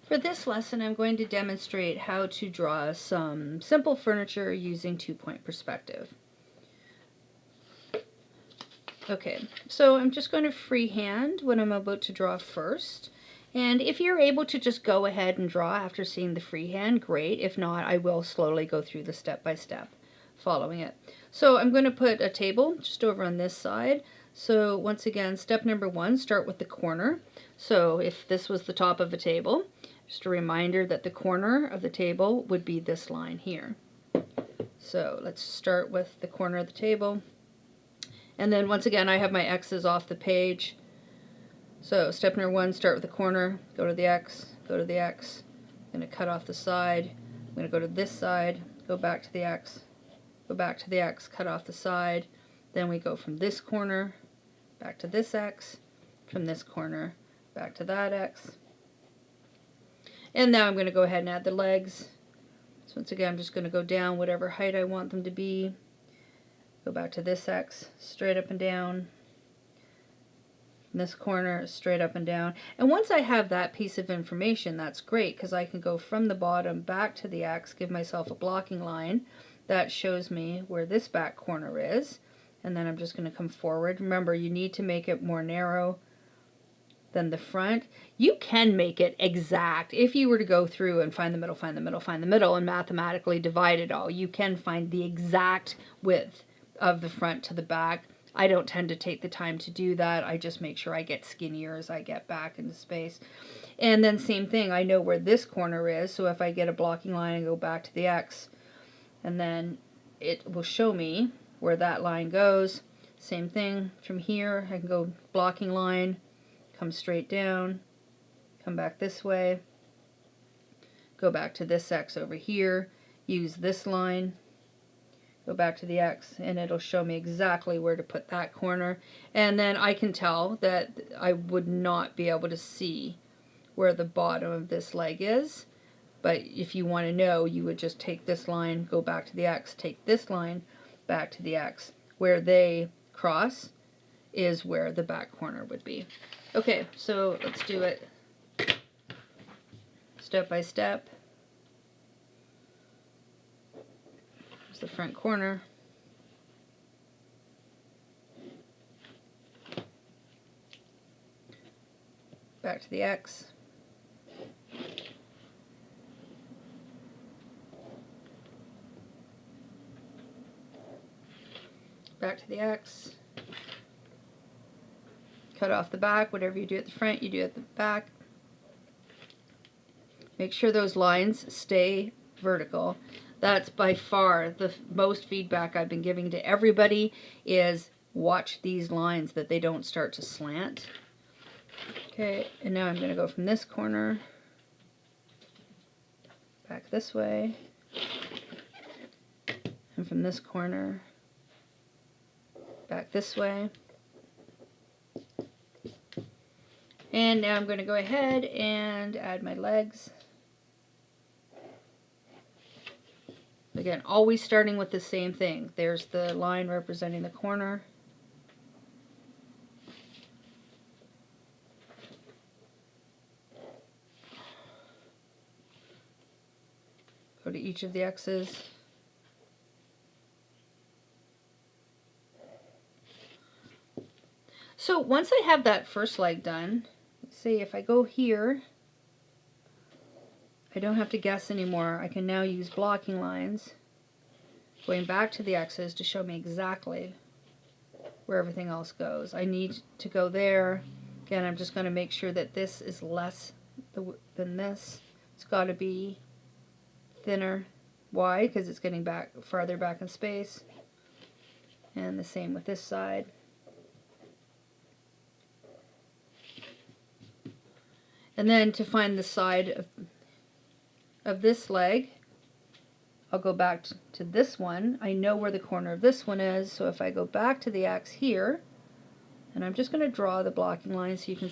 For this lesson, I'm going to demonstrate how to draw some simple furniture using two-point perspective. Okay, so I'm just going to freehand what I'm about to draw first. And if you're able to just go ahead and draw after seeing the freehand, great. If not, I will slowly go through the step-by-step following it. So I'm going to put a table just over on this side. So once again, step number one, start with the corner. So if this was the top of a table, just a reminder that the corner of the table would be this line here. So let's start with the corner of the table. And then once again, I have my X's off the page. So step number one, start with the corner, go to the X, go to the X. I'm going to cut off the side. I'm going to go to this side, go back to the X, go back to the X, cut off the side. Then we go from this corner back to this X, from this corner back to that X. And now I'm going to go ahead and add the legs. So once again, I'm just going to go down whatever height I want them to be. Go back to this X, straight up and down. In this corner, straight up and down. And once I have that piece of information, that's great, because I can go from the bottom back to the X, give myself a blocking line that shows me where this back corner is. And then I'm just going to come forward. Remember, you need to make it more narrow than the front. You can make it exact. If you were to go through and find the middle, find the middle, find the middle, and mathematically divide it all, you can find the exact width of the front to the back. I don't tend to take the time to do that. I just make sure I get skinnier as I get back into space. And then same thing, I know where this corner is, so if I get a blocking line and go back to the X, and then it will show me where that line goes. Same thing from here, I can go blocking line, come straight down, come back this way, go back to this X over here, use this line, go back to the X, and it'll show me exactly where to put that corner. And then I can tell that I would not be able to see where the bottom of this leg is. But if you want to know, you would just take this line, go back to the X, take this line back to the X. Where they cross is where the back corner would be. Okay, so let's do it step by step. Here's the front corner. Back to the X. Back to the X. Cut off the back. Whatever you do at the front, you do at the back. Make sure those lines stay vertical. That's by far the most feedback I've been giving to everybody is watch these lines, that they don't start to slant. Okay, and now I'm going to go from this corner back this way, and from this corner back this way. And now I'm going to go ahead and add my legs. Again, always starting with the same thing. There's the line representing the corner. Go to each of the X's. So once I have that first leg done, let's see, if I go here, I don't have to guess anymore. I can now use blocking lines, going back to the X's to show me exactly where everything else goes. I need to go there. Again, I'm just going to make sure that this is less than this. It's got to be thinner. Why? Because it's getting back farther back in space. And the same with this side. And then to find the side of this leg, I'll go back to this one. I know where the corner of this one is, so if I go back to the X here, and I'm just going to draw the blocking line so you can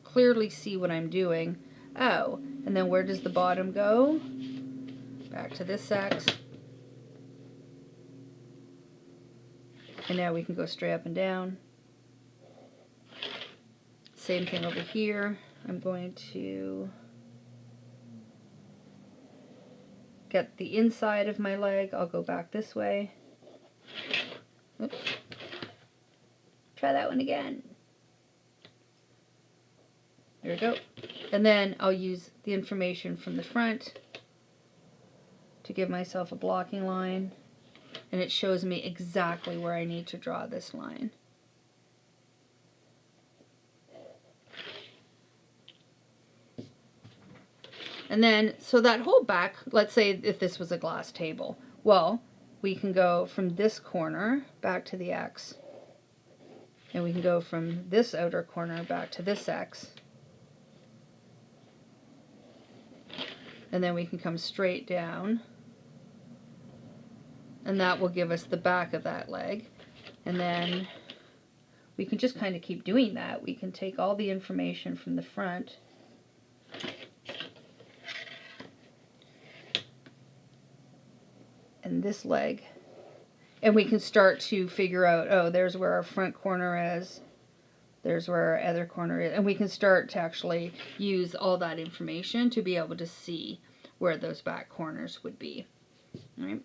clearly see what I'm doing. Oh, and then where does the bottom go? Back to this X. And now we can go straight up and down. Same thing over here. I'm going to get the inside of my leg, I'll go back this way. Oops. Try that one again. There we go. And then I'll use the information from the front to give myself a blocking line. And it shows me exactly where I need to draw this line. And then, so that whole back, let's say if this was a glass table, well, we can go from this corner back to the X. And we can go from this outer corner back to this X. And then we can come straight down. And that will give us the back of that leg. And then we can just kind of keep doing that. We can take all the information from the front and this leg, and we can start to figure out, oh, there's where our front corner is, there's where our other corner is, and we can start to actually use all that information to be able to see where those back corners would be. All right.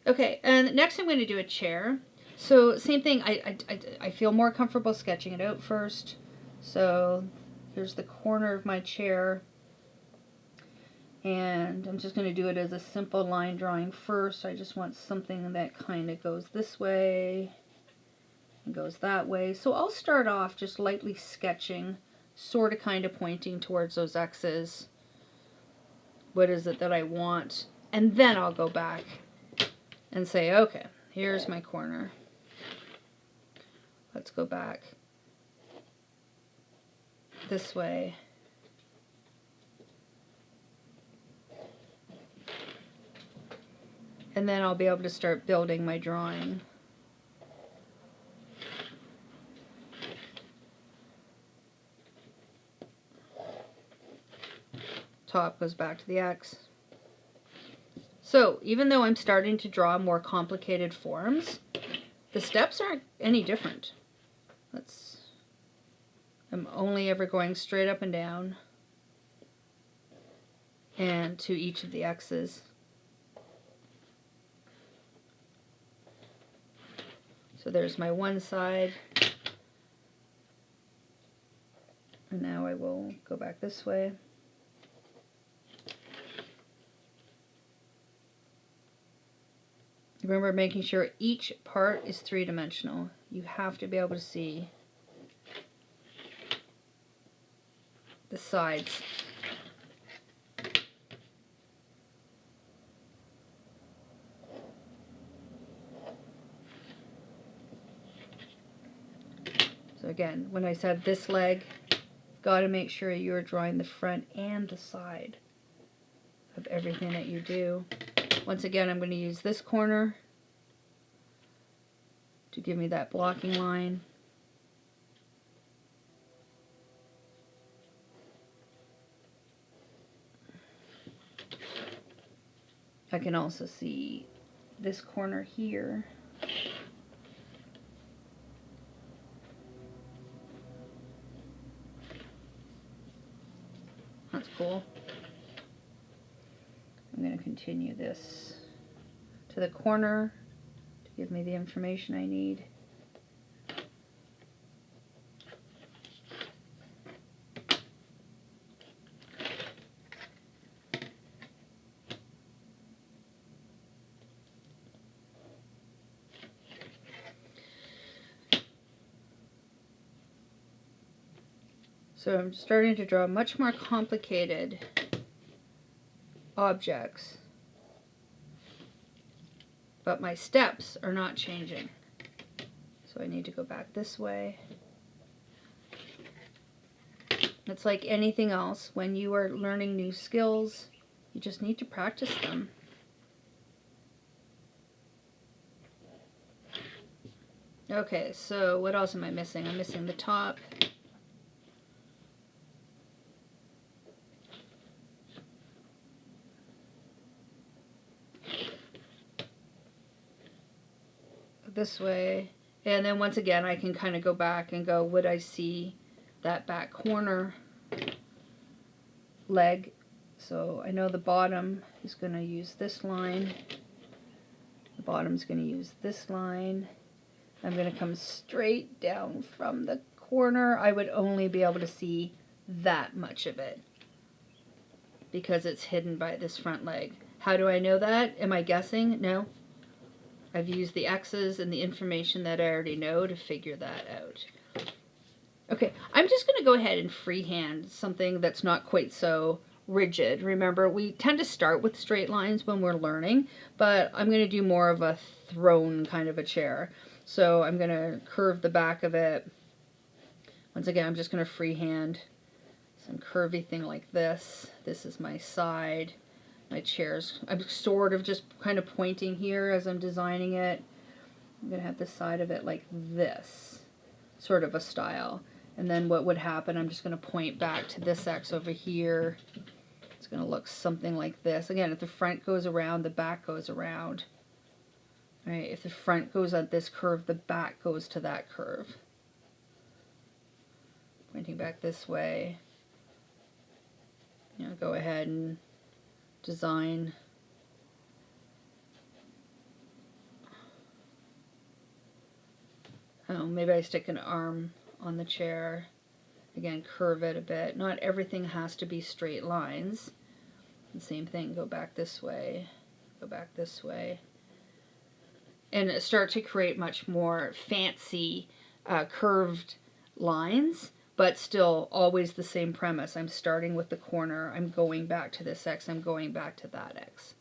Okay, and next I'm going to do a chair. So same thing, I feel more comfortable sketching it out first. So here's the corner of my chair. And I'm just going to do it as a simple line drawing first. I just want something that kind of goes this way and goes that way. So I'll start off just lightly sketching, sort of kind of pointing towards those X's. What is it that I want? And then I'll go back and say, okay, here's my corner. Let's go back this way. And then I'll be able to start building my drawing. Top goes back to the X. So even though I'm starting to draw more complicated forms, the steps aren't any different. I'm only ever going straight up and down and to each of the X's. So there's my one side. And now I will go back this way. Remember, making sure each part is three-dimensional. You have to be able to see the sides. So again, when I said this leg, got to make sure you're drawing the front and the side of everything that you do. Once again, I'm going to use this corner to give me that blocking line. I can also see this corner here. That's cool. I'm going to continue this to the corner to give me the information I need. So I'm starting to draw much more complicated objects, but my steps are not changing. So I need to go back this way. It's like anything else. When you are learning new skills, you just need to practice them. Okay, so what else am I missing? I'm missing the top. This way, and then once again I can kind of go back and go, would I see that back corner leg So I know the bottom is going to use this line. The bottom's going to use this line. I'm going to come straight down from the corner. I would only be able to see that much of it because it's hidden by this front leg. How do I know that? Am I guessing? No. I've used the X's and the information that I already know to figure that out. Okay, I'm just going to go ahead and freehand something that's not quite so rigid. Remember, we tend to start with straight lines when we're learning, but I'm going to do more of a throne kind of a chair. So I'm going to curve the back of it. Once again, I'm just going to freehand some curvy thing like this. This is my side. My chairs, I'm sort of just kind of pointing here as I'm designing it. I'm going to have the side of it like this, sort of a style. And then what would happen, I'm just going to point back to this X over here. It's going to look something like this. Again, if the front goes around, the back goes around. Right? If the front goes at this curve, the back goes to that curve. Pointing back this way. You know, go ahead and design. Oh, maybe I stick an arm on the chair. Again, curve it a bit. Not everything has to be straight lines. The same thing, go back this way, go back this way. And start to create much more fancy curved lines, but still always the same premise. I'm starting with the corner, I'm going back to this X, I'm going back to that X.